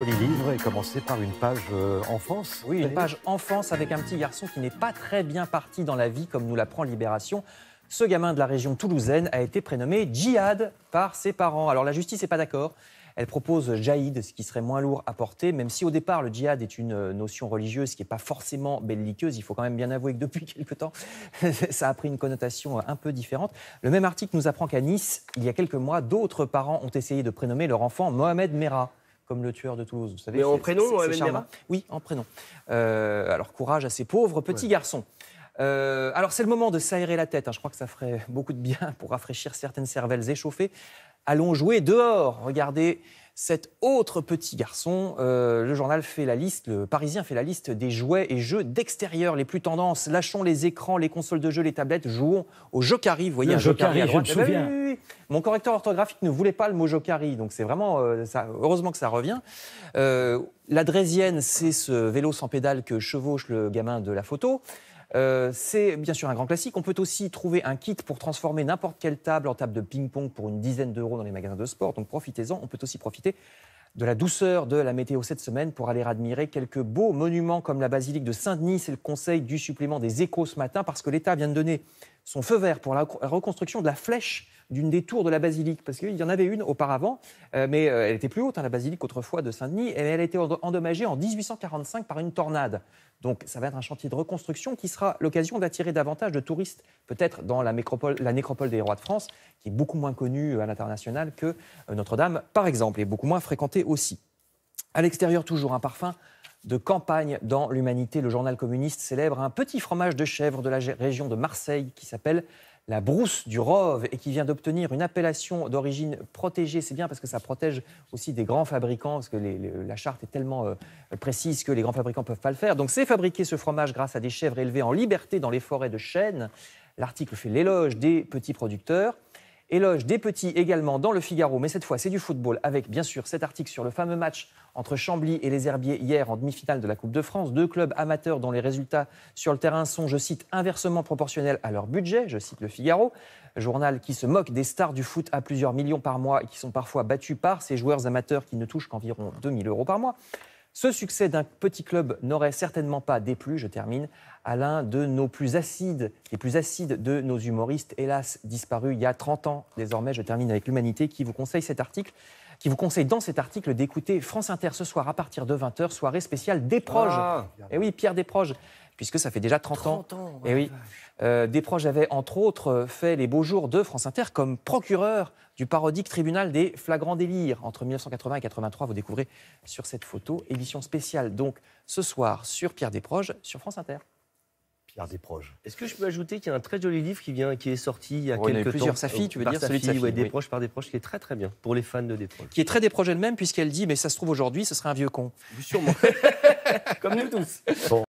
Chablis Livre et commencer par une page enfance. Oui, une page enfance avec un petit garçon qui n'est pas très bien parti dans la vie, comme nous l'apprend Libération. Ce gamin de la région toulousaine a été prénommé Djihad par ses parents. Alors la justice n'est pas d'accord. Elle propose Jaïd, ce qui serait moins lourd à porter, même si au départ le djihad est une notion religieuse qui n'est pas forcément belliqueuse. Il faut quand même bien avouer que depuis quelque temps, ça a pris une connotation un peu différente. Le même article nous apprend qu'à Nice, il y a quelques mois, d'autres parents ont essayé de prénommer leur enfant Mohamed Merah, comme le tueur de Toulouse. Vous savez, mais en prénom, Mohamed Merah ? Oui, en prénom. Alors courage à ces pauvres petits garçons. Alors c'est le moment de s'aérer la tête, je crois que ça ferait beaucoup de bien pour rafraîchir certaines cervelles échauffées. Allons jouer dehors. Regardez cet autre petit garçon. Le journal fait la liste, le Parisien fait la liste des jouets et jeux d'extérieur les plus tendances. Lâchons les écrans, les consoles de jeux, les tablettes, jouons au Jokari. Vous voyez, un Jokari à droite. Je me souviens. Oui. Mon correcteur orthographique ne voulait pas le mot Jokari, donc c'est vraiment, heureusement que ça revient. La draisienne, c'est ce vélo sans pédale que chevauche le gamin de la photo. C'est bien sûr un grand classique. On peut aussi trouver un kit pour transformer n'importe quelle table en table de ping-pong pour une dizaine d'euros dans les magasins de sport. Donc profitez-en. On peut aussi profiter de la douceur de la météo cette semaine pour aller admirer quelques beaux monuments comme la basilique de Saint-Denis. C'est le conseil du supplément des Échos ce matin parce que l'État vient de donner son feu vert pour la reconstruction de la flèche d'une des tours de la basilique, parce qu'il y en avait une auparavant, mais elle était plus haute, la basilique autrefois de Saint-Denis, et elle a été endommagée en 1845 par une tornade. Donc ça va être un chantier de reconstruction qui sera l'occasion d'attirer davantage de touristes, peut-être dans la nécropole des Rois de France, qui est beaucoup moins connue à l'international que Notre-Dame, par exemple, et beaucoup moins fréquentée aussi. À l'extérieur, toujours un parfum de campagne dans l'Humanité. Le journal communiste célèbre un petit fromage de chèvre de la région de Marseille qui s'appelle la brousse du Rove et qui vient d'obtenir une appellation d'origine protégée. C'est bien parce que ça protège aussi des grands fabricants, parce que la charte est tellement précise que les grands fabricants ne peuvent pas le faire. Donc c'est fabriquer ce fromage grâce à des chèvres élevées en liberté dans les forêts de chênes. L'article fait l'éloge des petits producteurs. Éloge des petits également dans le Figaro, mais cette fois c'est du football avec bien sûr cet article sur le fameux match entre Chambly et les Herbiers hier en demi-finale de la Coupe de France. Deux clubs amateurs dont les résultats sur le terrain sont, je cite, inversement proportionnels à leur budget, je cite le Figaro, journal qui se moque des stars du foot à plusieurs millions par mois et qui sont parfois battus par ces joueurs amateurs qui ne touchent qu'environ 2 000 € par mois. Ce succès d'un petit club n'aurait certainement pas déplu, je termine, à l'un de nos plus acides, les plus acides de nos humoristes, hélas disparus il y a 30 ans. Désormais, je termine avec l'Humanité qui vous conseille dans cet article d'écouter France Inter ce soir à partir de 20h, soirée spéciale Desproges. Et oui, Pierre Desproges, puisque ça fait déjà 30 ans. Et oui, Desproges avait entre autres fait les beaux jours de France Inter comme procureur du parodique tribunal des flagrants délires. Entre 1980 et 1983, vous découvrez sur cette photo, édition spéciale donc ce soir sur Pierre Desproges sur France Inter. Pierre Desproges. Est-ce que je peux ajouter qu'il y a un très joli livre qui est sorti il y a quelques temps. Plusieurs, Safi, tu veux dire celui de Safi, Desproges par Desproges, qui est très très bien pour les fans de Desproges. Qui est très Desproges elle-même puisqu'elle dit mais ça se trouve aujourd'hui, ce serait un vieux con. Sûrement. Comme nous tous. Bon.